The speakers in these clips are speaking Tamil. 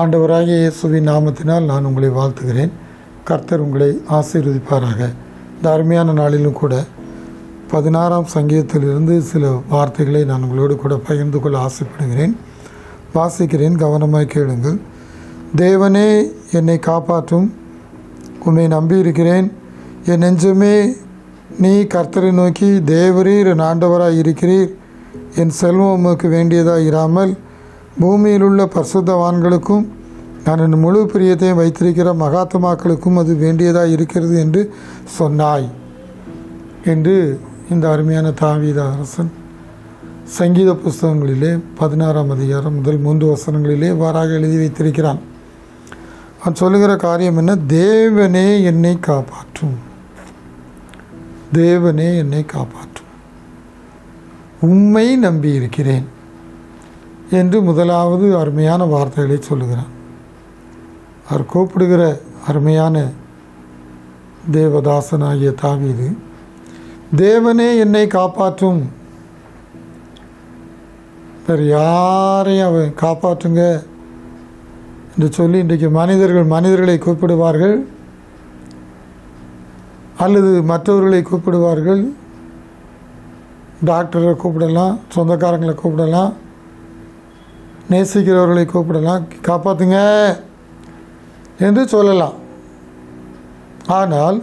ஆண்டவராகிய இயேசுவின் நாமத்தினால் நான் உங்களை வாழ்த்துகிறேன். கர்த்தர் உங்களை ஆசீர்வதிப்பாராக. இந்த அருமையான நாளிலும் கூட 16ஆம் சங்கீதத்திலிருந்து சில வார்த்தைகளை நான் உங்களோடு கூட பகிர்ந்து கொள்ள ஆசைப்படுகிறேன். வாசிக்கிறேன், கவனமாய் கேளுங்கள். தேவனே என்னை காப்பாற்றும், உம்மை நம்பியிருக்கிறேன். என் நெஞ்சமே நீ கர்த்தரை நோக்கி, தேவரீர் என் ஆண்டவராய் இருக்கிறீர். என் செல்வம் உமக்கு வேண்டியதாக இராமல் பூமியில் உள்ள பரிசுத்தவான்களுக்கும் நான் என் முழு பிரியத்தையும் வைத்திருக்கிற மகாத்மாக்களுக்கும் அது வேண்டியதாக இருக்கிறது என்று சொன்னாய் என்று இந்த அருமையான தாவீது அரசன் சங்கீத புஸ்தகங்களிலே 16ஆம் அதிகாரம் முதல் 3 வசனங்களிலே இவ்வாறாக எழுதி வைத்திருக்கிறான். அவன் சொல்லுகிற காரியம் என்ன? தேவனே என்னை காப்பாற்றும், தேவனே என்னை காப்பாற்றும், உம்மை நம்பியிருக்கிறேன் என்று முதலாவது அருமையான வார்த்தைகளை சொல்லுகிறான். அவர் கூப்பிடுகிற அருமையான தேவதாசனாகிய தாவீது, தேவனே என்னை காப்பாற்றும். வேறு யாரையும் அவன் காப்பாற்றுங்க என்று சொல்லி இன்றைக்கு மனிதர்களை கூப்பிடுவார்கள், அல்லது மற்றவர்களை கூப்பிடுவார்கள். டாக்டரை கூப்பிடலாம், சொந்தக்காரங்களை கூப்பிடலாம், நேசிக்கிறவர்களை கூப்பிடலாம், காப்பாற்றுங்க என்று சொல்லலாம். ஆனால்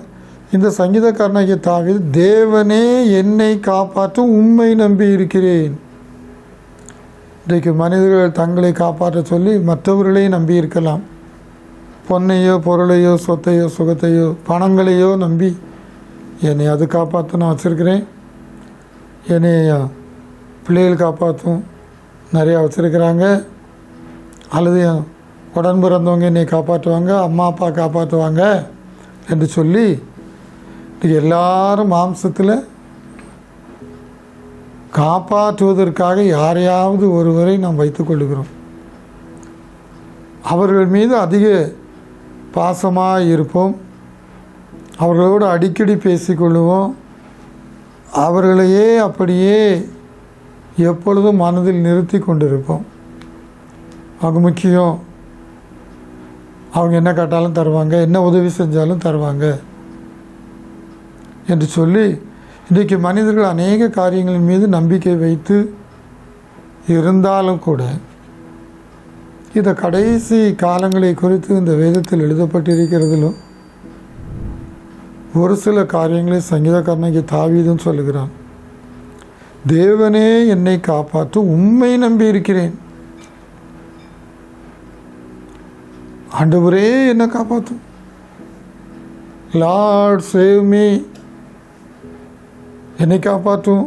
இந்த சங்கீதக்காரனாகிய தாவீது, தேவனே என்னை காப்பாற்றும், உம்மை நம்பி இருக்கிறேன். இன்றைக்கு மனிதர்கள் தங்களை காப்பாற்ற சொல்லி மற்றவர்களையும் நம்பி இருக்கலாம். பொன்னையோ பொருளையோ சொத்தையோ சுகத்தையோ பணங்களையோ நம்பி என்னை அது காப்பாற்ற நான் வச்சுருக்கிறேன், என்னை பிள்ளைகள் காப்பாற்றும் நிறையா வச்சுருக்கிறாங்க, அல்லது உடன் பிறந்தவங்க என்னை காப்பாற்றுவாங்க, அம்மா அப்பா காப்பாற்றுவாங்க என்று சொல்லி எல்லாரும் மாம்சத்தில் காப்பாற்றுவதற்காக யாரையாவது ஒருவரை நாம் வைத்துக்கொள்கிறோம். அவர்கள் மீது அதிக பாசமாக இருப்போம், அவர்களோடு அடிக்கடி பேசிக்கொள்ளுவோம், அவர்களையே அப்படியே எப்பொழுதும் மனதில் நிறுத்தி கொண்டிருப்போம். அவங்க முக்கியம், அவங்க என்ன கேட்டாலும் தருவாங்க, என்ன உதவி செஞ்சாலும் தருவாங்க என்று சொல்லி இன்றைக்கு மனிதர்கள் அநேக காரியங்களின் மீது நம்பிக்கை வைத்து இருந்தாலும் கூட இந்த கடைசி காலங்களை குறித்து இந்த வேதத்தில் எழுதப்பட்டிருக்கிறதிலும் ஒரு சில காரியங்களை சங்கீதக்காரனாகிய தாவீதும் சொல்லுகிறான். தேவனே என்னை காப்பாற்றும், உம்மை நம்பி இருக்கிறேன். ஆண்டவரே என்னை காப்பாற்றும், லார்ட் சேவ் மீ, என்னை காப்பாற்றும்,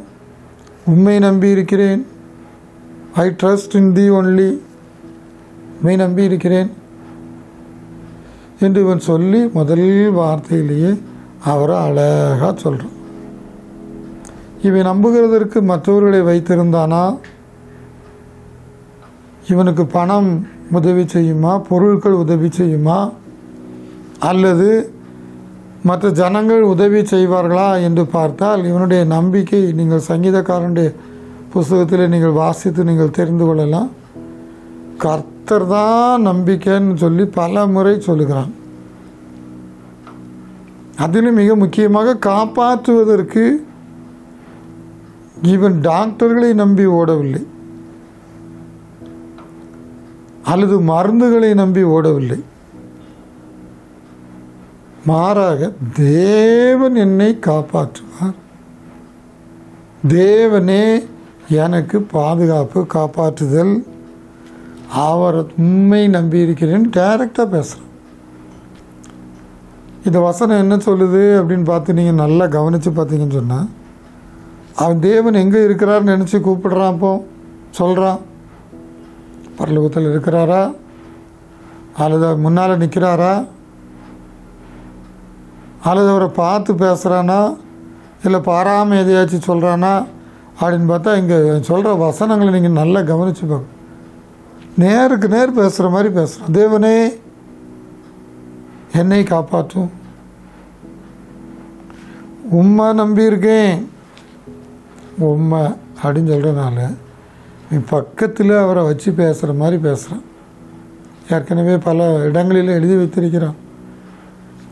உம்மை நம்பி இருக்கிறேன். I trust in the only, உம்மை நம்பி இருக்கிறேன் என்று இவன் சொல்லி முதல் வார்த்தையிலேயே அவரை அழகாக சொல்கிறான். இவன் நம்புகிறதற்கு மற்றவர்களை வைத்திருந்தானா? இவனுக்கு பணம் உதவி செய்யுமா, பொருட்கள் உதவி செய்யுமா, அல்லது மற்ற ஜனங்கள் உதவி செய்வார்களா என்று பார்த்தால் இவனுடைய நம்பிக்கை நீங்கள் சங்கீதக்காரனுடைய புஸ்தகத்தில் நீங்கள் வாசித்து நீங்கள் தெரிந்து கொள்ளலாம். கர்த்தர் தான் நம்பிக்கைன்னு சொல்லி பல முறை சொல்லுகிறான். அதிலும் மிக முக்கியமாக காப்பாற்றுவதற்கு இவன் டாக்டர்களை நம்பி ஓடவில்லை, அல்லது மருந்துகளை நம்பி ஓடவில்லை. மாறாக தேவன் என்னை காப்பாற்றுவார், தேவனே எனக்கு பாதுகாப்பு, காப்பாற்றுதல், அவர் உண்மை நம்பி இருக்கிறேன்னு டைரக்டாக பேசுகிறேன். இந்த வசனம் என்ன சொல்லுது அப்படின்னு பார்த்து நீங்கள் நல்லா கவனித்து பார்த்தீங்கன்னு சொன்னால், அவன் தேவன் எங்கே இருக்கிறார்னு நினச்சி கூப்பிடுறான். அப்போ சொல்கிறான், பரலோகத்தில் இருக்கிறாரா, அல்லது முன்னால் நிற்கிறாரா, அல்லது அவரை பார்த்து பேசுகிறானா, இல்லை பாராமல் எதையாச்சும் சொல்கிறானா அப்படின்னு பார்த்தா இங்கே சொல்கிற வசனங்களை நீங்கள் நல்லா கவனித்து பார்க்கணும். நேருக்கு நேர் பேசுகிற மாதிரி பேசுகிறான். தேவனே என்னை காப்பாற்றும், உம்மை நம்பியிருக்கேன், உம்மை அப்படின்னு சொல்கிறனால நீ பக்கத்தில் அவரை வச்சு பேசுகிற மாதிரி பேசுகிறான். ஏற்கனவே பல இடங்களில் எழுதி வைத்திருக்கிறான்.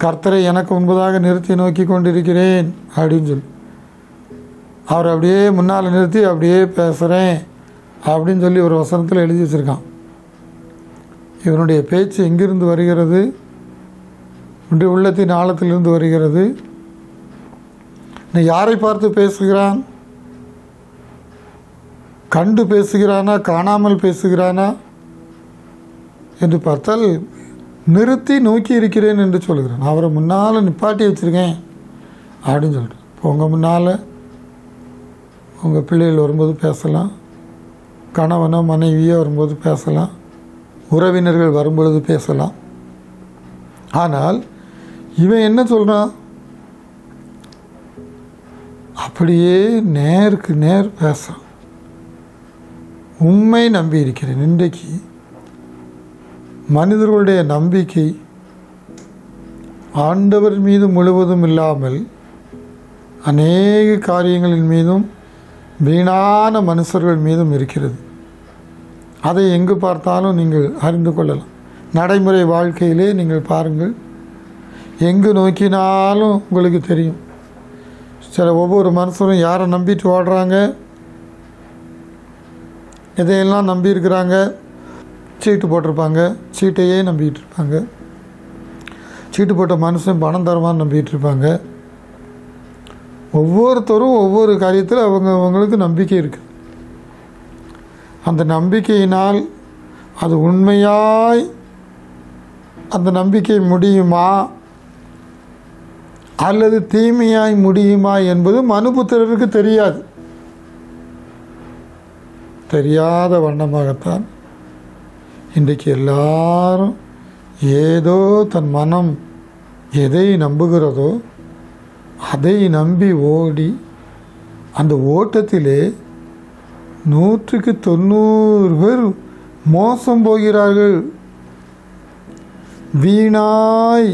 கர்த்தரை எனக்கு முன்பதாக நிறுத்தி நோக்கி கொண்டிருக்கிறேன் அப்படின்னு சொல்லி அவர் அப்படியே முன்னால் நிறுத்தி அப்படியே பேசுகிறேன் அப்படின்னு சொல்லி ஒரு வசனத்தில் எழுதி வச்சுருக்கான். இவனுடைய பேச்சு எங்கிருந்து வருகிறது? இன்றைய உள்ளத்தின் ஆழத்திலிருந்து வருகிறது. யாரை பார்த்து பேசுகிறான்? கண்டு பேசுகிறானா, காணாமல் பேசுகிறானா என்று பார்த்தால் நிறுத்தி நோக்கி இருக்கிறேன் என்று சொல்கிறான். அவரை முன்னால் நிப்பாட்டி வச்சுருக்கேன் அப்படின்னு சொல்கிறேன். இப்போ உங்கள் முன்னால் உங்கள் பிள்ளைகள் வரும்போது பேசலாம், கணவனோ மனைவியோ வரும்போது பேசலாம், உறவினர்கள் வரும்பொழுது பேசலாம். ஆனால் இவன் என்ன சொல்கிறான்? அப்படியே நேருக்கு நேர் பேசுகிறான். உண்மை நம்பி இருக்கிறேன். இன்றைக்கு மனிதர்களுடைய நம்பிக்கை ஆண்டவர் மீது முழுவதும் இல்லாமல் அநேக காரியங்களின் மீதும் வீணான மனுஷர்கள் மீதும் இருக்கிறது. அதை எங்கு பார்த்தாலும் நீங்கள் அறிந்து கொள்ளலாம். நடைமுறை வாழ்க்கையிலே நீங்கள் பாருங்கள், எங்கு நோக்கினாலும் உங்களுக்கு தெரியும். சில ஒவ்வொரு மனுஷரும் யாரை நம்பிட்டு ஓடுறாங்க, எதையெல்லாம் நம்பியிருக்கிறாங்க? சீட்டு போட்டிருப்பாங்க, சீட்டையே நம்பிக்கிட்டு இருப்பாங்க. சீட்டு போட்ட மனுஷன் பணம் தருமான்னு நம்பிக்கிட்டு இருப்பாங்க. ஒவ்வொருத்தரும் ஒவ்வொரு காரியத்தில் அவங்களுக்கு நம்பிக்கை இருக்குது. அந்த நம்பிக்கையினால் அது உண்மையாய் அந்த நம்பிக்கை முடியுமா அல்லது தீமையாய் முடியுமா என்பது மனுபுத்திரருக்கு தெரியாது. தெரியாத வண்ணமாகத்தான் இன்றைக்கு எல்லாரும் ஏதோ தன் மனம் எதை நம்புகிறதோ அதை நம்பி ஓடி அந்த ஓட்டத்திலே 100க்கு 90 பேர் மோசம் போகிறார்கள். வீணாய்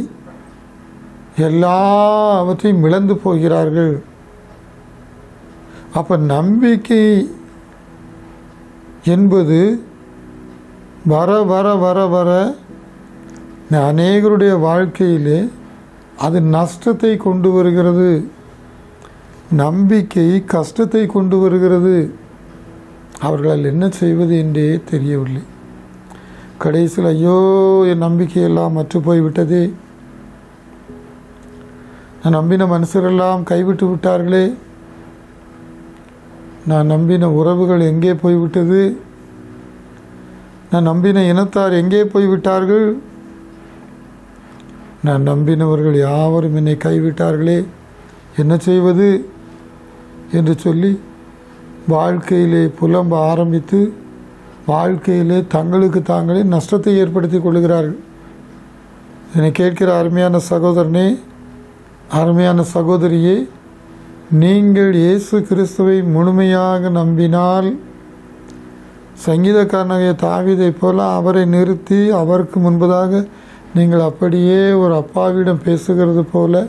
எல்லாவற்றையும் இழந்து போகிறார்கள். அப்போ நம்பிக்கை என்பது வர வர வர வர அநேகருடைய வாழ்க்கையிலே அது நஷ்டத்தை கொண்டு வருகிறது. நம்பிக்கை கஷ்டத்தை கொண்டு வருகிறது. அவர்களால் என்ன செய்வது என்றே தெரியவில்லை. கடைசியில் ஐயோ என் நம்பிக்கையெல்லாம் மற்று போய்விட்டதே, நான் நம்பின மனுஷரெல்லாம் கைவிட்டு விட்டார்களே, நான் நம்பின உறவுகள் எங்கே போய்விட்டது, நான் நம்பின இனத்தார் எங்கே போய்விட்டார்கள், நான் நம்பினவர்கள் யாவரும் என்னை கைவிட்டார்களே, என்ன செய்வது என்று சொல்லி வாழ்க்கையிலே புலம்ப ஆரம்பித்து வாழ்க்கையிலே தங்களுக்கு தாங்களே நஷ்டத்தை ஏற்படுத்தி கொள்கிறார்கள். என்னை கேட்கிற அருமையான சகோதரனே, அருமையான சகோதரியே, நீங்கள் இயேசு கிறிஸ்துவை முழுமையாக நம்பினால் சங்கீதக்காரனாகிய தாவீதைப் போல அவரை நிறுத்தி அவருக்கு முன்பதாக நீங்கள் அப்படியே ஒரு அப்பாவிடம் பேசுகிறது போல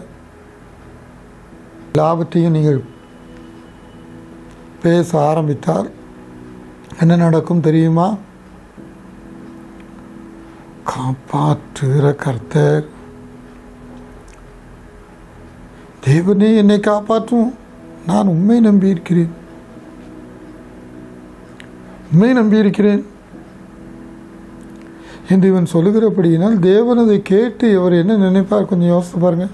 எல்லாவற்றையும் நீங்கள் பேச ஆரம்பித்தால் என்ன நடக்கும் தெரியுமா? காப்பாற்றுகிற கர்த்தர், தேவனே என்னை காப்பாற்றும், நான் உண்மை நம்பியிருக்கிறேன், உண்மை நம்பியிருக்கிறேன் என்று இவன் சொல்லுகிறபடியினால் தேவன் அதை கேட்டு இவர் என்ன நினைப்பார்? கொஞ்சம் யோசித்து பாருங்க.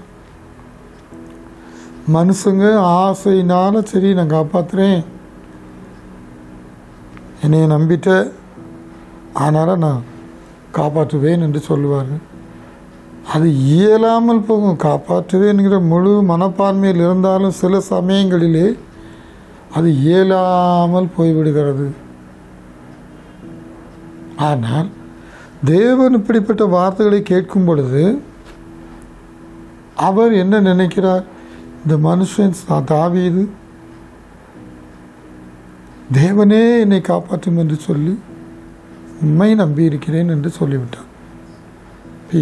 மனுஷங்க ஆசையினால சரி நான் காப்பாற்றுறேன், என்னைய நம்பிட்ட, அதனால் நான் காப்பாற்றுவேன் என்று சொல்லுவார்கள். அது இயலாமல் போகும். காப்பாற்றுவேன்கிற முழு மனப்பான்மையில் இருந்தாலும் சில சமயங்களிலே அது இயலாமல் போய்விடுகிறது. ஆனால் தேவன் இப்படிப்பட்ட வார்த்தைகளை கேட்கும் பொழுது அவர் என்ன நினைக்கிறார்? இந்த மனுஷன் தாவீது தேவனே என்னை காப்பாற்றும் என்று சொல்லி உண்மை நம்பியிருக்கிறேன் என்று சொல்லிவிட்டார்.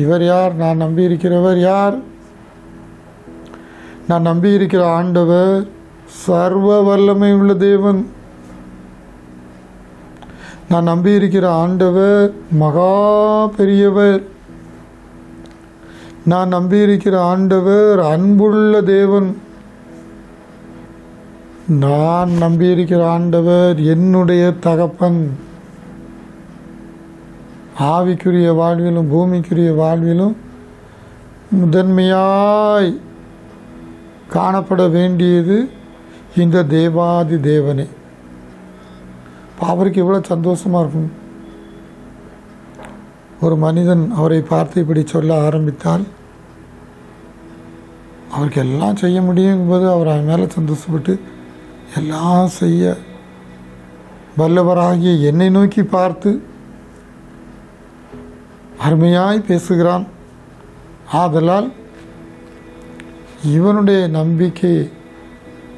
இவர் யார்? நான் நம்பியிருக்கிறவர் யார்? நான் நம்பியிருக்கிற ஆண்டவர் சர்வ வல்லமை உள்ள தேவன். நான் நம்பியிருக்கிற ஆண்டவர் மகா பெரியவர். நான் நம்பியிருக்கிற ஆண்டவர் அன்புள்ள தேவன். நான் நம்பியிருக்கிற ஆண்டவர் என்னுடைய தகப்பன். ஆவிக்குரிய வாழ்விலும் பூமிக்குரிய வாழ்விலும் முதன்மையாய் காணப்பட வேண்டியது இந்த தேவாதி தேவனே. அவருக்கு எவ்வளோ சந்தோஷமாக இருக்கும். ஒரு மனிதன் அவரை பார்த்து இப்படி சொல்ல ஆரம்பித்தால் அவருக்கு எல்லாம் செய்ய முடியுங்கும்போது அவர் அவன் மேலே சந்தோஷப்பட்டு எல்லாம் செய்ய வல்லவராகிய என்னை நோக்கி பார்த்து அருமையாய் பேசுகிறான். ஆதலால் இவனுடைய நம்பிக்கை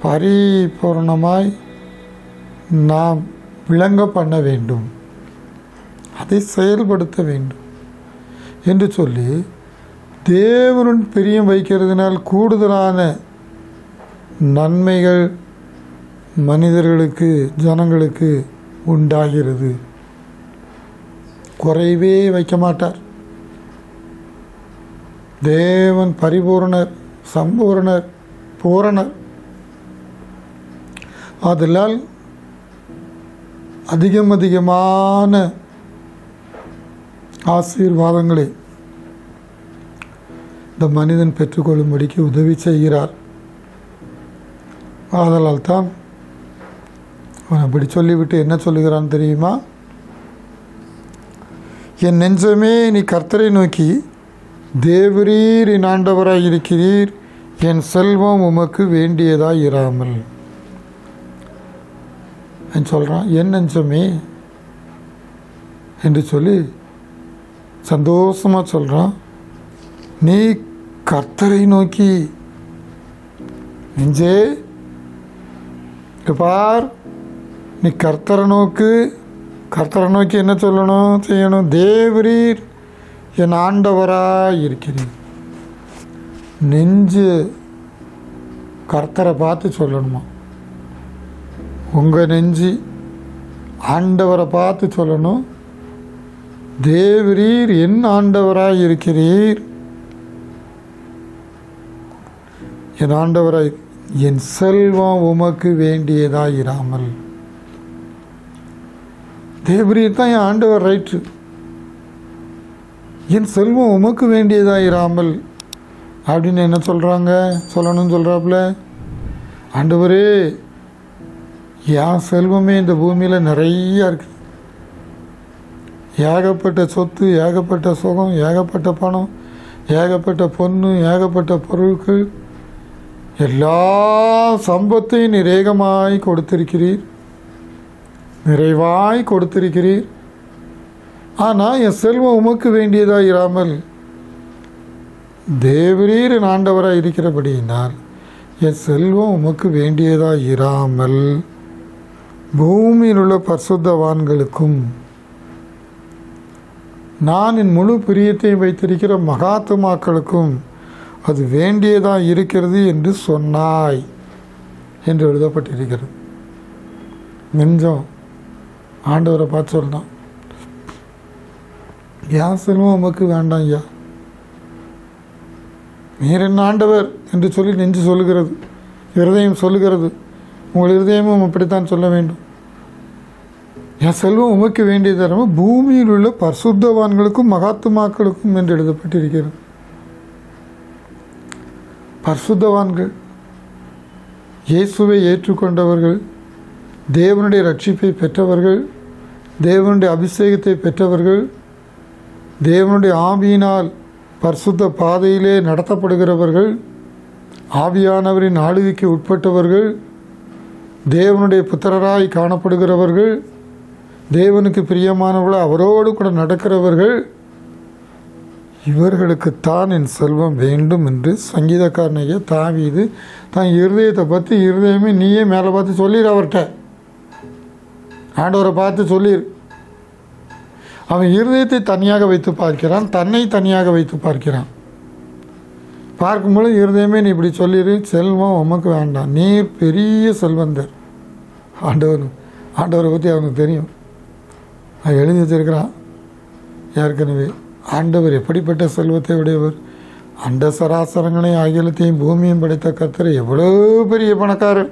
பரிபூர்ணமாய் நாம் விளங்க பண்ண வேண்டும், அதை செயல்படுத்த வேண்டும் என்று சொல்லி தேவனுடன் பிரியம் வைக்கிறதுனால் கூடுதலான நன்மைகள் மனிதர்களுக்கு ஜனங்களுக்கு உண்டாகிறது. குறைவே வைக்க மாட்டார். தேவன் பரிபூரணர், சம்பூரணர், பூரணர். ஆதலால் அதிகமான ஆசீர்வாதங்களை இந்த மனிதன் பெற்றுக்கொள்ளும்படிக்கு உதவி செய்கிறார். ஆதலால் தான் அவன் அப்படி சொல்லிவிட்டு என்ன சொல்லுகிறான் தெரியுமா? என் நெஞ்சமே நீ கர்த்தரை நோக்கி தேவரீர் என் ஆண்டவராய் இருக்கிறீர், என் செல்வம் உமக்கு வேண்டியதாய் இராமல். சொல்கிறான், என் நெஞ்சமே என்று சொல்லி சந்தோஷமாக சொல்கிறான். நீ கர்த்தரை நோக்கி, நெஞ்சே பார், நீ கர்த்தரை நோக்கி என்ன சொல்லணும், செய்யணும்? தேவரீர் என் ஆண்டவராய் இருக்கிறீர். நெஞ்சு கர்த்தரை பார்த்து சொல்லணுமா? உங்கள் நெஞ்சு ஆண்டவரை பார்த்து சொல்லணும், தேவரீர் என் ஆண்டவராய் இருக்கிறீர், என் ஆண்டவராய், என் செல்வம் உமக்கு வேண்டியதாயிராமல். தேவரீர் தான் என் ஆண்டவர், ரைட்டு. என் செல்வம் உமக்கு வேண்டியதாயிராமல் அப்படின்னு என்ன சொல்லணும்னு சொல்கிறாப்புல. ஆண்டவரே, என் செல்வமே இந்த பூமியில் நிறையா இருக்குது. ஏகப்பட்ட சொத்து, ஏகப்பட்ட சுகம், ஏகப்பட்ட பணம், ஏகப்பட்ட பொண்ணு, ஏகப்பட்ட பொருட்கள், எல்லா சம்பத்தையும் நிறைவாய் கொடுத்திருக்கிறீர். ஆனால் என் செல்வம் உமக்கு வேண்டியதாக இராமல், தேவரீர் என் ஆண்டவராக இருக்கிறபடியினால் என் செல்வம் உமக்கு வேண்டியதாக இராமல் பூமியில் உள்ள பரிசுத்தவான்களுக்கும் நான் என் முழு பிரியத்தையும் வைத்திருக்கிற மகாத்மாக்களுக்கும் அது வேண்டியதாக இருக்கிறது என்று சொன்னாய் என்று எழுதப்பட்டிருக்கிறது. நெஞ்சம் ஆண்டவரை பார்த்து சொல்லலாம், என் செல்வம் உமக்கு வேண்டாம் ஐயா, நீர் என்ன ஆண்டவர் என்று சொல்லி நெஞ்சு சொல்லுகிறது, இருதயம் சொல்லுகிறது. உங்கள் இருதயமும் அப்படித்தான் சொல்ல வேண்டும். என் செல்வம் உமக்கு வேண்டியது பூமியில் உள்ள பரிசுத்தவான்களுக்கும் மகாத்மாக்களுக்கும் என்று எழுதப்பட்டிருக்கிறது. பரிசுத்தவான்கள், இயேசுவை ஏற்றுக்கொண்டவர்கள், தேவனுடைய ரட்சிப்பை பெற்றவர்கள், தேவனுடைய அபிஷேகத்தை பெற்றவர்கள், தேவனுடைய ஆவியினால் பரிசுத்த பாதையிலே நடத்தப்படுகிறவர்கள், ஆவியானவரின் ஆளுகைக்கு உட்பட்டவர்கள், தேவனுடைய புத்திரராய் காணப்படுகிறவர்கள், தேவனுக்கு பிரியமானவர்கள், அவரோடு கூட நடக்கிறவர்கள், இவர்களுக்குத்தான் என் செல்வம் வேண்டும் என்று சங்கீதக்காரனையே தாவீது தான் இருதயத்தை பற்றி, இருதயமே நீயே மேலே பார்த்து சொல்லிடு, அவர்கிட்ட ஆண்டவரை பார்த்து சொல்லிடு. அவன் இருதயத்தை தனியாக வைத்து பார்க்கிறான், தன்னை தனியாக வைத்து பார்க்கிறான். பார்க்கும்போது இருதயமே நீ இப்படி சொல்லிடு, செல்வம் உமக்கு வேண்டாம், நீர் பெரிய செல்வந்தர். ஆண்டவரை பற்றி அவனுக்கு தெரியும். அது எழுதி வச்சிருக்கிறான் ஏற்கனவே. ஆண்டவர் எப்படிப்பட்ட செல்வத்தை உடையவர்! அண்ட சராசரங்களையும் அகிலத்தையும் பூமியும் படைத்த கர்த்தர் எவ்வளோ பெரிய பணக்காரர்!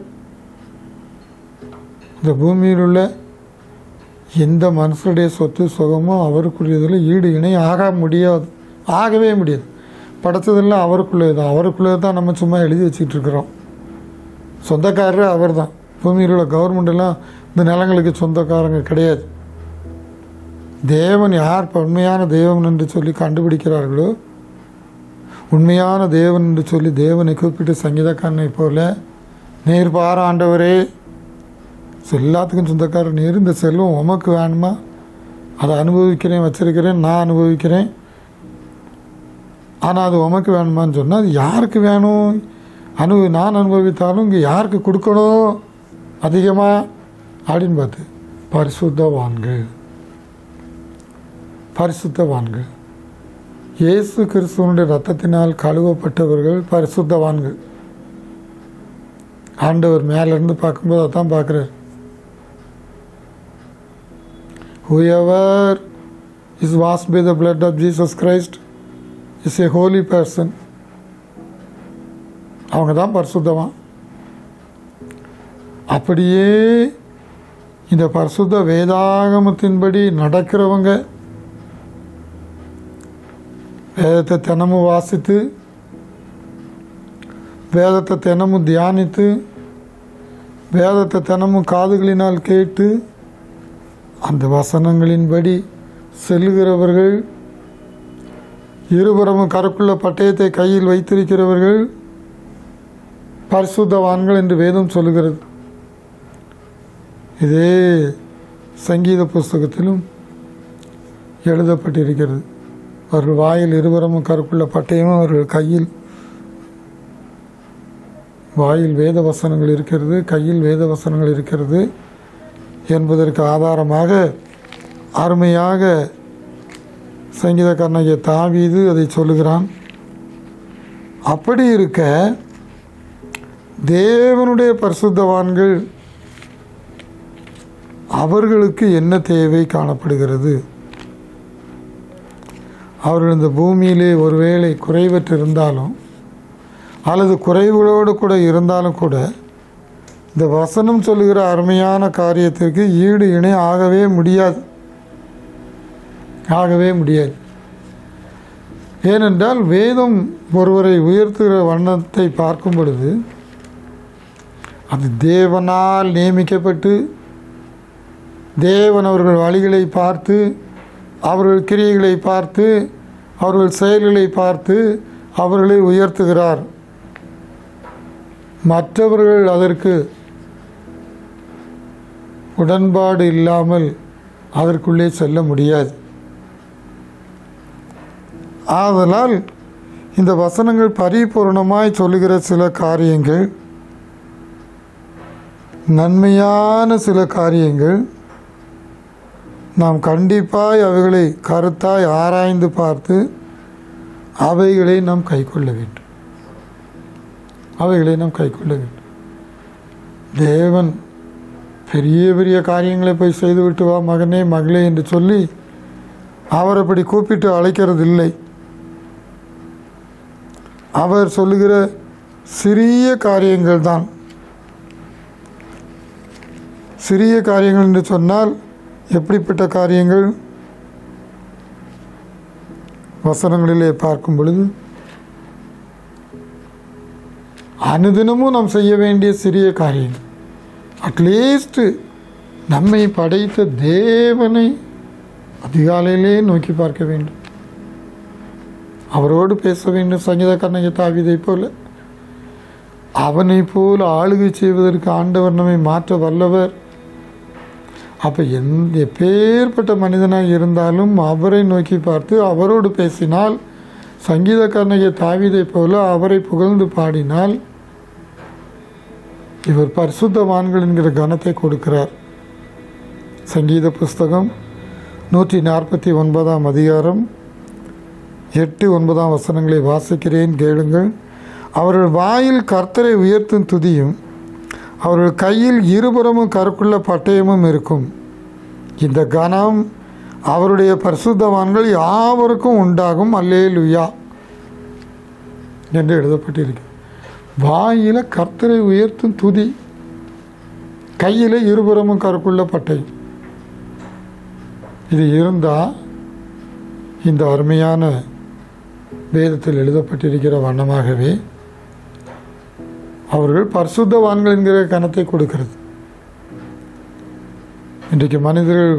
இந்த பூமியில் உள்ள எந்த மனுஷனுடைய சொத்து சுகமோ அவருக்குரியதில் ஈடு இணை ஆகவே முடியாது. படைத்ததெல்லாம் அவருக்குள்ளே தான் நம்ம சும்மா எழுதி வச்சுக்கிட்டு இருக்கிறோம். சொந்தக்காரர் அவர் தான். பூமியில் உள்ள கவர்மெண்டெல்லாம் இந்த நிலங்களுக்கு சொந்தக்காரங்க கிடையாது. தேவன் யார் உண்மையான தேவன் என்று சொல்லி கண்டுபிடிக்கிறார்களோ, உண்மையான தேவன் என்று சொல்லி தேவனை கூப்பிட்டு சங்கீதக்காரனை போல, நேர் பார ஆண்டவரே, எல்லாத்துக்கும் சொந்தக்காரர் நீர், இந்த செல்வம் உமக்கு வேணுமா, அதை அனுபவிக்கிறேன், வச்சிருக்கிறேன், நான் அனுபவிக்கிறேன், ஆனால் அது உமக்கு வேணுமான்னு சொன்னால் அது யாருக்கு வேணும்? நான் அனுபவித்தாலும் இங்கே யாருக்கு கொடுக்கணும் அதிகமாக அப்படின்னு பார்த்து பரிசுத்தவான்கள் இயேசு கிறிஸ்துவனுடைய இரத்தத்தினால் கழுவப்பட்டவர்கள் பரிசுத்தவான்கள். ஆண்டவர் மேலேருந்து பார்க்கும்போது அதான் பார்க்குறார். Whoever is washed by the blood of Jesus Christ is a holy person. அவங்க தான் பரிசுத்தவான். அப்படியே இந்த பரிசுத்த வேதாகமத்தின்படி நடக்கிறவங்க, வேதத்தை தினமும் வாசித்து, வேதத்தை தினமும் தியானித்து, வேதத்தை தினமும் காதுகளினால் கேட்டு, அந்த வசனங்களின்படி செல்லுகிறவர்கள், இருபுறமும் கருக்குள்ள பட்டயத்தை கையில் வைத்திருக்கிறவர்கள் பரிசுத்தவான்கள் என்று வேதம் சொல்லுகிறது. இதே சங்கீத புஸ்தகத்திலும் எழுதப்பட்டிருக்கிறது. அவர்கள் வாயில் இருபுறமும் கருக்குள்ள பட்டயமும் அவர்கள் கையில், வாயில் வேத வசனங்கள் இருக்கிறது, கையில் வேத வசனங்கள் இருக்கிறது என்பதற்கு ஆதாரமாக அருமையாக சங்கீதக்காரனாகிய தாவீது அதை சொல்லுகிறான். அப்படி இருக்க தேவனுடைய பரிசுத்தவான்கள் அவர்களுக்கு என்ன தேவை காணப்படுகிறது? அவர்கள் இந்த பூமியிலே ஒருவேளை குறைவற்றிருந்தாலும் அல்லது குறைவுகளோடு கூட இருந்தாலும் கூட இந்த வசனம் சொல்லுகிற அருமையான காரியத்திற்கு ஈடு இணை ஆகவே முடியாது. ஏனென்றால் வேதம் ஒருவரை உயர்த்துகிற வண்ணத்தை பார்க்கும் பொழுது அது தேவனால் நியமிக்கப்பட்டு, தேவன் அவர்கள் வழிகளை பார்த்து, அவர்கள் கிரியைகளை பார்த்து, அவர்கள் செயல்களை பார்த்து அவர்களை உயர்த்துகிறார். மற்றவர்கள் அதற்கு உடன்பாடு இல்லாமல் அதற்குள்ளே செல்ல முடியாது. ஆதலால் இந்த வசனங்கள் பரிபூர்ணமாய் சொல்லுகிற சில காரியங்கள், நன்மையான சில காரியங்கள், நாம் கண்டிப்பாய் அவைகளை கருத்தாய் ஆராய்ந்து பார்த்து அவைகளை நாம் கைக்கொள்ள வேண்டும். தேவன் பெரிய பெரிய காரியங்களை போய் செய்துவிட்டு வா மகனே மகளே என்று சொல்லி அவர் அப்படி கூப்பிட்டு அழைக்கிறது இல்லை. அவர் சொல்லுகிற சிறிய காரியங்கள் தான். சிறிய காரியங்கள் என்று சொன்னால் எப்படிப்பட்ட காரியங்கள்? வசனங்களிலே பார்க்கும் பொழுது அனுதினமும் நாம் செய்ய வேண்டிய சிறிய காரியங்கள். அட்லீஸ்ட் நம்மை படைத்த தேவனை அதிகாலையிலே நோக்கி பார்க்க வேண்டும், அவரோடு பேச வேண்டும். சங்கீதக்காரனாகிய தாவீதை போல, அவனை போல் ஆளுகை செய்வதற்கு ஆண்டவர் நம்மை மாற்ற வல்லவர். அப்போ எப்பேற்பட்ட மனிதனாக இருந்தாலும் அவரை நோக்கி பார்த்து அவரோடு பேசினால், சங்கீதக்காரனாகிய தாவீதை போல அவரை புகழ்ந்து பாடினால், இவர் பரிசுத்தவான்கள் என்கிற கனத்தை கொடுக்கிறார். சங்கீத புஸ்தகம் 149 அதிகாரம் 8-9 வசனங்களை வாசிக்கிறேன், கேளுங்கள். அவர்கள் வாயில் கர்த்தரை உயர்த்தும் துதியும் அவர்கள் கையில் இருபுறமும் கருக்குள்ள பட்டயமும் இருக்கும். இந்த கனம் அவருடைய பரிசுத்தவான்கள் யாவருக்கும் உண்டாகும், அல்லேலூயா என்று எழுதப்பட்டிருக்கு. வாயில கர்த்தரை உயர்த்தும் துதி, கையில் இருபுறமும் கருக்குள்ள பட்டை. இது இருந்தால் இந்த அருமையான வேதத்தில் எழுதப்பட்டிருக்கிற வண்ணமாகவே அவர்கள் பரிசுத்தவான்கள் என்கிற கணத்தை கொடுக்கிறது. இன்றைக்கு மனிதர்கள்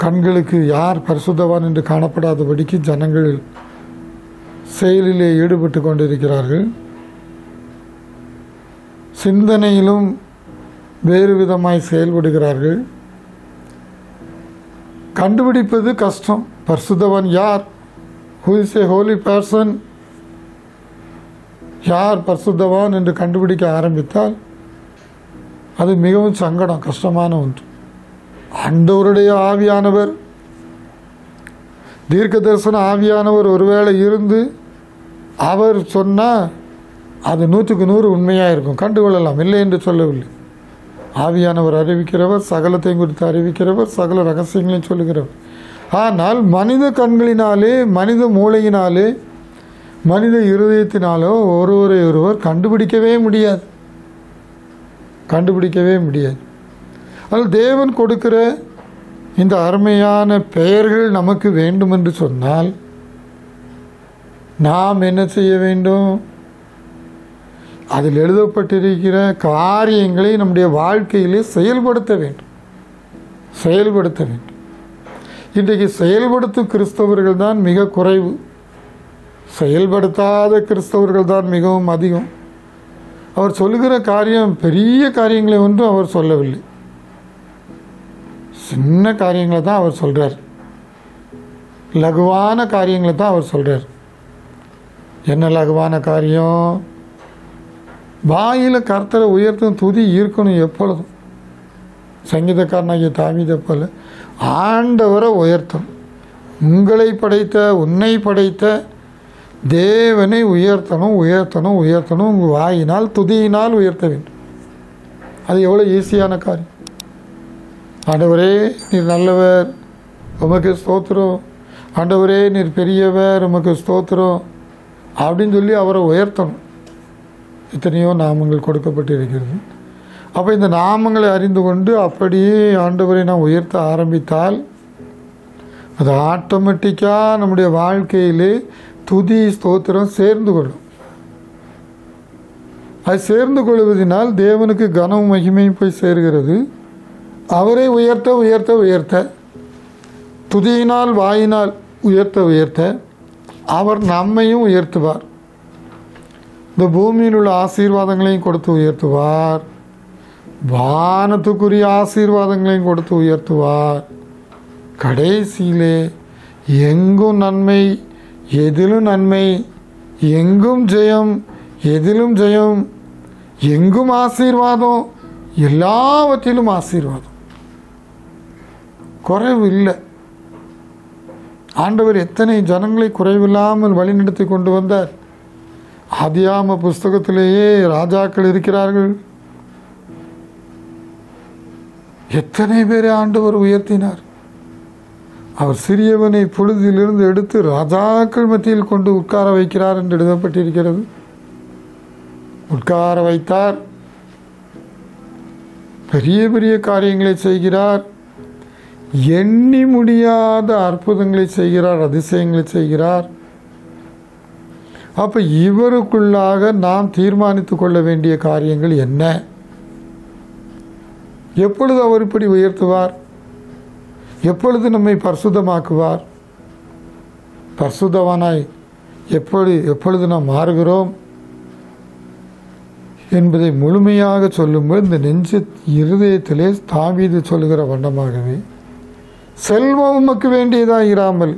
கண்களுக்கு யார் பரிசுத்தவான் என்று காணப்படாதபடிக்கு ஜனங்கள் செயலிலே ஈடுபட்டு கொண்டிருக்கிறார்கள். சிந்தனையிலும் வேறு விதமாய் செயல்படுகிறார்கள். கண்டுபிடிப்பது கஷ்டம். பரிசுத்தவான் யார்? Who is a holy person? யார் பரிசுத்தவான் என்று கண்டுபிடிக்க ஆரம்பித்தால் அது மிகவும் சங்கடம், கஷ்டமான ஒன்று. ஆண்டவருடைய ஆவியானவர், தீர்க்க தரிசன ஆவியானவர் ஒருவேளை இருந்து அவர் சொன்னால் அது 100க்கு 100 உண்மையாக இருக்கும், கண்டுகொள்ளலாம், இல்லை என்று சொல்லவில்லை. ஆவியானவர் அறிவிக்கிறவர், சகலத்தையும் குறித்து அறிவிக்கிறவர், சகல ரகசியங்களையும் சொல்லுகிறவர். ஆனால் மனித கண்களினாலே, மனித மூளையினாலே, மனித இருதயத்தினாலோ ஒருவரை ஒருவர் கண்டுபிடிக்கவே முடியாது. அதில் தேவன் கொடுக்கிற இந்த அருமையான பெயர்கள் நமக்கு வேண்டும் என்று சொன்னால் நாம் என்ன செய்ய வேண்டும்? அதில் எழுதப்பட்டிருக்கிற காரியங்களை நம்முடைய வாழ்க்கையிலே செயல்படுத்த வேண்டும். இன்றைக்கு செயல்படுத்தும் கிறிஸ்தவர்கள் தான் மிக குறைவு, செயல்படுத்தாத கிறிஸ்தவர்கள் தான் மிகவும் அதிகம். அவர் சொல்லுகிற காரியம் பெரிய காரியங்களை ஒன்றும் அவர் சொல்லவில்லை, சின்ன காரியங்களை தான் அவர் சொல்கிறார், லகுவான காரியங்களை தான் அவர் சொல்கிறார். என்ன லகுவான காரியம்? வாயில் கர்த்தரை உயர்த்தும் துதி இருக்கணும் எப்பொழுதும். சங்கீதக்காரனாகிய தாவீதை போல ஆண்டவரை உயர்த்தணும். உங்களை படைத்த, உன்னை படைத்த தேவனை உயர்த்தணும். உங்கள் வாயினால், துதியினால் உயர்த்த வேண்டும். அது எவ்வளோ ஈஸியான காரியம். ஆண்டவரே நீர் நல்லவர், உமக்கு ஸ்தோத்திரம். ஆண்டவரே நீர் பெரியவர், உமக்கு ஸ்தோத்திரம் அப்படின்னு சொல்லி அவரை உயர்த்தணும். எத்தனையோ நாமங்கள் கொடுக்கப்பட்டிருக்கிறது. அப்போ இந்த நாமங்களை அறிந்து கொண்டு அப்படியே ஆண்டவரை நாம் உயர்த்த ஆரம்பித்தால் அது ஆட்டோமேட்டிக்காக நம்முடைய வாழ்க்கையிலே துதி ஸ்தோத்திரம் சேர்ந்து கொள்ளும். அது சேர்ந்து கொள்வதனால் தேவனுக்கு கனமும் மகிமையும் போய் சேர்கிறது. அவரை உயர்த்த துதியினால், வாயினால் உயர்த்த அவர் நம்மையும் உயர்த்துவார். இந்த பூமியில் உள்ள ஆசீர்வாதங்களையும் கொடுத்து உயர்த்துவார், வானத்துக்குரிய ஆசீர்வாதங்களையும் கொடுத்து உயர்த்துவார். கடைசியிலே எங்கும் நன்மை, எதிலும் நன்மை, எங்கும் ஜெயம், எதிலும் ஜெயம், எங்கும் ஆசீர்வாதம், எல்லாவற்றிலும் ஆசீர்வாதம், குறைவு இல்லை. ஆண்டவர் எத்தனை ஜனங்களை குறைவில்லாமல் வழிநடத்தி கொண்டு வந்தார். ஆதியாகம புஸ்தகத்திலேயே ராஜாக்கள் இருக்கிறார்கள். எத்தனை பேரை ஆண்டவர் உயர்த்தினார். அவர் சிறியவனை பொழுதிலிருந்து எடுத்து ராஜாக்கள் மத்தியில் கொண்டு உட்கார வைக்கிறார் என்று எழுதப்பட்டிருக்கிறது. உட்கார வைத்தார், பெரிய பெரிய காரியங்களை செய்கிறார், எண்ணி முடியாத அற்புதங்களை செய்கிறார், அதிசயங்களை செய்கிறார். அப்போ இவருக்குள்ளாக நாம் தீர்மானித்து கொள்ள வேண்டிய காரியங்கள் என்ன? எப்பொழுது அவர் இப்படி உயர்த்துவார்? எப்பொழுது நம்மை பரிசுத்தமாக்குவார்? பரிசுத்தவானாய் எப்பொழுது நாம் மாறுகிறோம் என்பதை முழுமையாக சொல்லும்போது இந்த நெஞ்சு இருதயத்திலே தாவீது சொல்லுகிற வண்ணமாகவே செல்வம் உமக்கு வேண்டியதாக இராமல்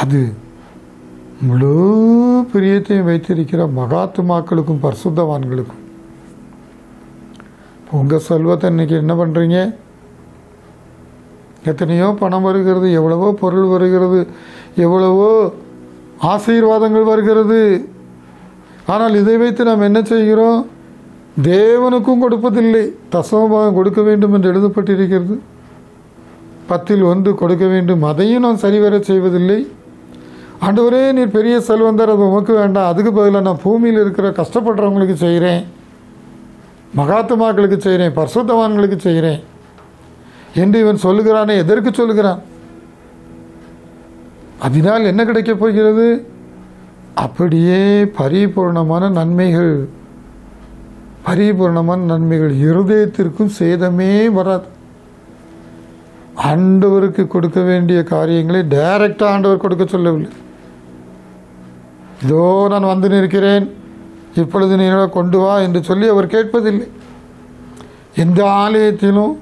அது முழு பிரியத்தையும் வைத்திருக்கிற மகாத்மாக்களுக்கும் பரிசுத்தவான்களுக்கும். உங்கள் செல்வத்தை இன்னைக்கு என்ன பண்ணுறீங்க? எத்தனையோ பணம் வருகிறது, எவ்வளவோ பொருள் வருகிறது, எவ்வளவோ ஆசீர்வாதங்கள் வருகிறது. ஆனால் இதை வைத்து நாம் என்ன செய்கிறோம்? தேவனுக்கும் கொடுப்பதில்லை. தசமபாகம் கொடுக்க வேண்டும் என்று எழுதப்பட்டிருக்கிறது. 10 கொடுக்க வேண்டும், அதையும் நான் சரிவர செய்வதில்லை. ஆண்டவரே, நீர் பெரிய செல்வந்தர், அது உமக்கு வேண்டாம், அதுக்கு பதிலாக நான் பூமியில் இருக்கிற கஷ்டப்படுறவங்களுக்கு செய்கிறேன், மகாத்மாக்களுக்கு செய்கிறேன், பரிசுத்தவான்களுக்கு செய்கிறேன் என்று இவன் சொல்லுகிறானே, எதற்கு சொல்லுகிறான்? அதனால் என்ன கிடைக்கப் போகிறது? அப்படியே பரிபூர்ணமான நன்மைகள் இருதயத்திற்கும் சேதமே வராது. ஆண்டவருக்கு கொடுக்க வேண்டிய காரியங்களை டைரக்டாக ஆண்டவர் கொடுக்க சொல்லவில்லை. இதோ நான் வந்து நிற்கிறேன், இப்பொழுது நீ கொண்டு வா என்று சொல்லி அவர் கேட்பதில்லை. எந்த ஆலயத்திலும்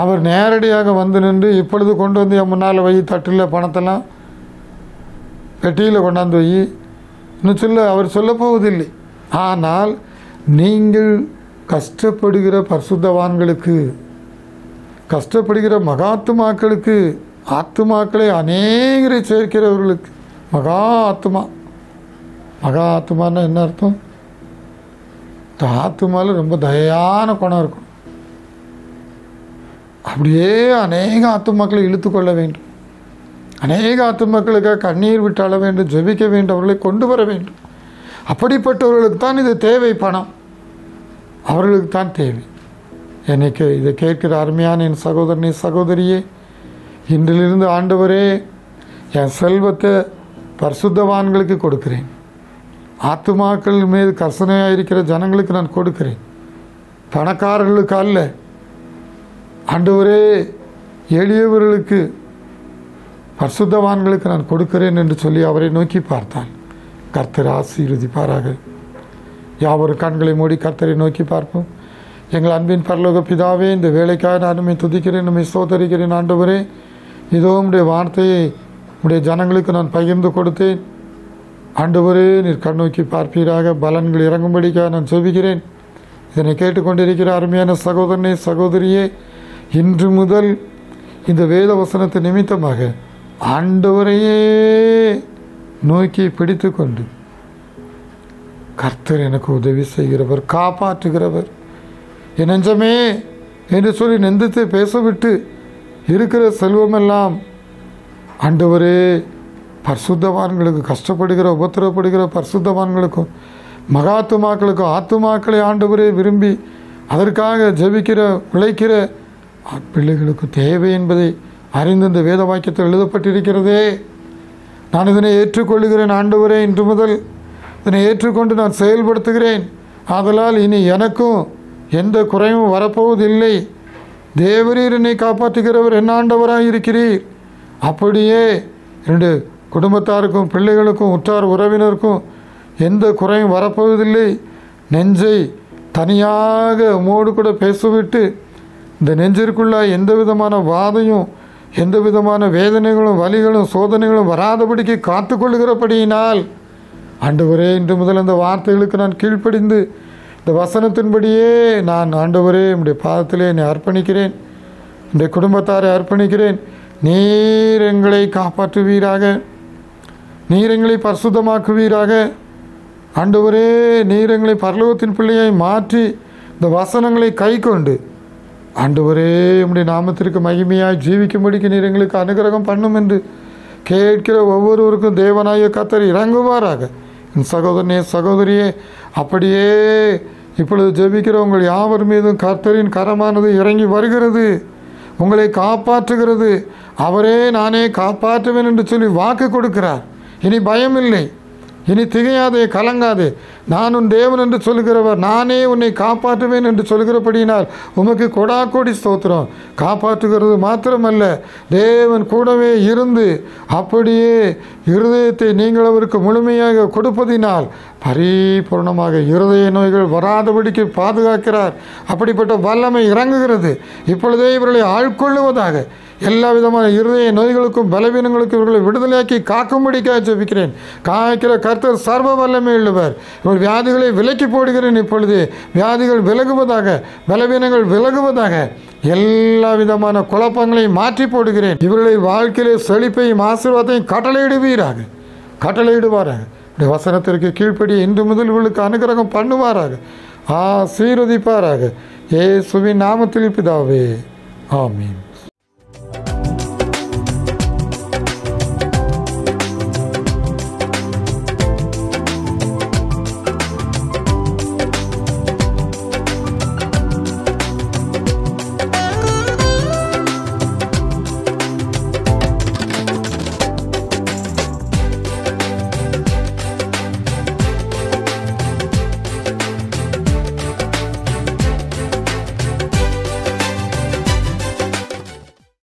அவர் நேரடியாக வந்து நின்று இப்பொழுது கொண்டு வந்து என் முன்னால் வை, தட்டில் பணத்தெல்லாம் பெட்டியில் கொண்டாந்து வை இன்னும் சொல்ல அவர் சொல்ல போவதில்லை. ஆனால் நீங்கள் கஷ்டப்படுகிற பரிசுத்தவான்களுக்கு, கஷ்டப்படுகிற மகாத்மாக்களுக்கு, ஆத்துமாக்களை அநேகரை சேர்க்கிறவர்களுக்கு, மகா ஆத்துமான்னா என்ன அர்த்தம்? இந்த ஆத்துமாவில் ரொம்ப தயான குணம் இருக்கும். அப்படியே அநேக ஆத்துமாக்களை இழுத்து கொள்ள வேண்டும், அநேக ஆத்துமாக்களுக்காக கண்ணீர் விட்டு அழ வேண்டும், ஜெபிக்க வேண்டும், அவர்களை கொண்டு வர வேண்டும். அப்படிப்பட்டவர்களுக்கு தான் இது தேவை. பணம் அவர்களுக்கு தான் தேவை. எனக்கு இதை கேட்கிற அருமையான என் சகோதரனே, சகோதரியே, இன்றிலிருந்து ஆண்டவரே, என் செல்வத்தை பரிசுத்தவான்களுக்கு கொடுக்கிறேன், ஆத்துமாக்கள் மீது கர்சனையாக இருக்கிற ஜனங்களுக்கு நான் கொடுக்கிறேன், பணக்காரர்களுக்கு அல்ல. ஆண்டவரே, எளியவர்களுக்கு, பரிசுத்தவான்களுக்கு நான் கொடுக்கிறேன் என்று சொல்லி அவரை நோக்கி பார்த்தாள். கர்த்தர் ஆசீர்வதிப்பாராக. யாவொரு கண்களை மூடி கர்த்தரை நோக்கி பார்ப்போம். எங்கள் அன்பின் பரலோக பிதாவே, இந்த வேலைக்காக நான் நம்மை துதிக்கிறேன், நம்மை ஸ்தோத்தரிக்கிறேன். ஆண்டவரே, இதோ உம்முடைய வார்த்தையை உம்முடைய ஜனங்களுக்கு நான் பகிர்ந்து கொடுத்தேன். ஆண்டவரே, நீர் கண்ணோக்கி பார்ப்பீராக, பலன்கள் இறங்கும்படிக்காக நான் செபிக்கிறேன். இதனை கேட்டுக்கொண்டிருக்கிற அருமையான சகோதரனே, சகோதரியே, இன்று முதல் இந்த வேத வசனத்தை நிமித்தமாக ஆண்டவரையே நோக்கி பிடித்து கொண்டு, கர்த்தர் எனக்கு உதவி செய்கிறவர், காப்பாற்றுகிறவர், என் நெஞ்சமே என்று சொல்லி நெஞ்சத்தை பேசவிட்டு இருக்கிற செல்வமெல்லாம் ஆண்டவரே பரிசுத்தவான்களுக்கு, கஷ்டப்படுகிற உபத்திரப்படுகிற பரிசுத்தவான்களுக்கும் மகாத்துமாக்களுக்கும் ஆத்துமாக்களை ஆண்டவரே விரும்பி அதற்காக ஜெபிக்கிற உழைக்கிற பிள்ளைகளுக்கு தேவை என்பதை அறிந்து இந்த வேத வாக்கியத்தில் எழுதப்பட்டிருக்கிறதே. நான் இதனை ஏற்றுக்கொள்கிறேன் ஆண்டவரே, இன்று முதல் இதனை ஏற்றுக்கொண்டு நான் செயல்படுத்துகிறேன். ஆதலால் இனி எனக்கும் எந்த குறையும் வரப்போவதில்லை. தேவரீர் என்னை காப்பாற்றுகிறவர், என் ஆண்டவராக இருக்கிறீர். அப்படியே என்னுடைய குடும்பத்தாருக்கும் பிள்ளைகளுக்கும் உற்றார் உறவினருக்கும் எந்த குறையும் வரப்போவதில்லை. நெஞ்சை தனியாக உம்மோடு கூட பேசவிட்டு இந்த நெஞ்சிற்குள்ள எந்த விதமான வாதையும், எந்த விதமான வேதனைகளும் வலிகளும் சோதனைகளும் வராதபடிக்கு காத்து கொள்ளுகிறபடியினால் ஆண்டவரே, இன்று முதல் அந்த வார்த்தைகளுக்கு நான் கீழ்ப்படிந்து இந்த வசனத்தின்படியே நான் ஆண்டவரே உம்முடைய பாதத்திலே என்னை அர்ப்பணிக்கிறேன், இந்த குடும்பத்தாரை அர்ப்பணிக்கிறேன். நீர் எங்களை காப்பாற்றுவீராக, நீர் எங்களை பரிசுத்தமாக்குவீராக. ஆண்டவரே, நீர் எங்களை பரலோகத்தின் பிள்ளையை மாற்றி இந்த வசனங்களை கை கொண்டு ஆண்டவரே உம்முடைய நாமத்திற்கு மகிமையாய் ஜீவிக்கும்படிக்கு நீர் எங்களுக்கு அனுகிரகம் பண்ணும் என்று கேட்கிற ஒவ்வொருவருக்கும் தேவனாய கர்த்தர் இறங்குவாராக. என் சகோதரனே, சகோதரியே, அப்படியே இப்பொழுது ஜெபிக்கிற உங்கள் யாவர் மீதும் கர்த்தரின் கரமானது இறங்கி வருகிறது, உங்களை காப்பாற்றுகிறது. அவரே நானே காப்பாற்றுவேன் என்று சொல்லி வாக்கு கொடுக்கிறார். இனி பயமில்லை, இனி திகையாதே, கலங்காதே, நான் உன் தேவன் என்று சொல்கிறவர், நானே உன்னை காப்பாற்றுவேன் என்று சொல்கிறபடியினால் உமக்கு கொடாக்கோடி ஸ்தோத்திரம். காப்பாற்றுகிறது மாத்திரமல்ல, தேவன் கூடவே இருந்து அப்படியே இருதயத்தை நீங்கள் அவருக்கு முழுமையாக கொடுப்பதினால் பரிபூர்ணமாக இருதய நோய்கள் வராதபடிக்கு பாதுகாக்கிறார். அப்படிப்பட்ட வல்லமை இறங்குகிறது. இப்பொழுதே இவர்களை ஆட்கொள்ளுவதாக எல்லா விதமான இருதய நோய்களுக்கும் பலவீனங்களுக்கும் இவர்களை விடுதலையாக்கி காக்கும்படிக்காக ஜெபிக்கிறேன். காய்க்கிற கர்த்தர் சர்வ வல்லமை உள்ளவர். இவர்கள் வியாதிகளை விலக்கி போடுகிறேன். இப்பொழுது வியாதிகள் விலகுவதாக, பலவீனங்கள் விலகுவதாக, எல்லா விதமான குழப்பங்களையும் மாற்றி போடுகிறேன். இவர்களை வாழ்க்கையிலே செழிப்பையும் ஆசீர்வாதத்தையும் கட்டளையிடுவாராக. உடைய வசனத்திற்கு கீழ்ப்படிய இன்று முதல் இவளுக்கு அனுகிரகம் பண்ணுவாராக, ஆசீர்வதிப்பாராக. இயேசுவின் நாமத்தில் பிதாவே, ஆமீன்.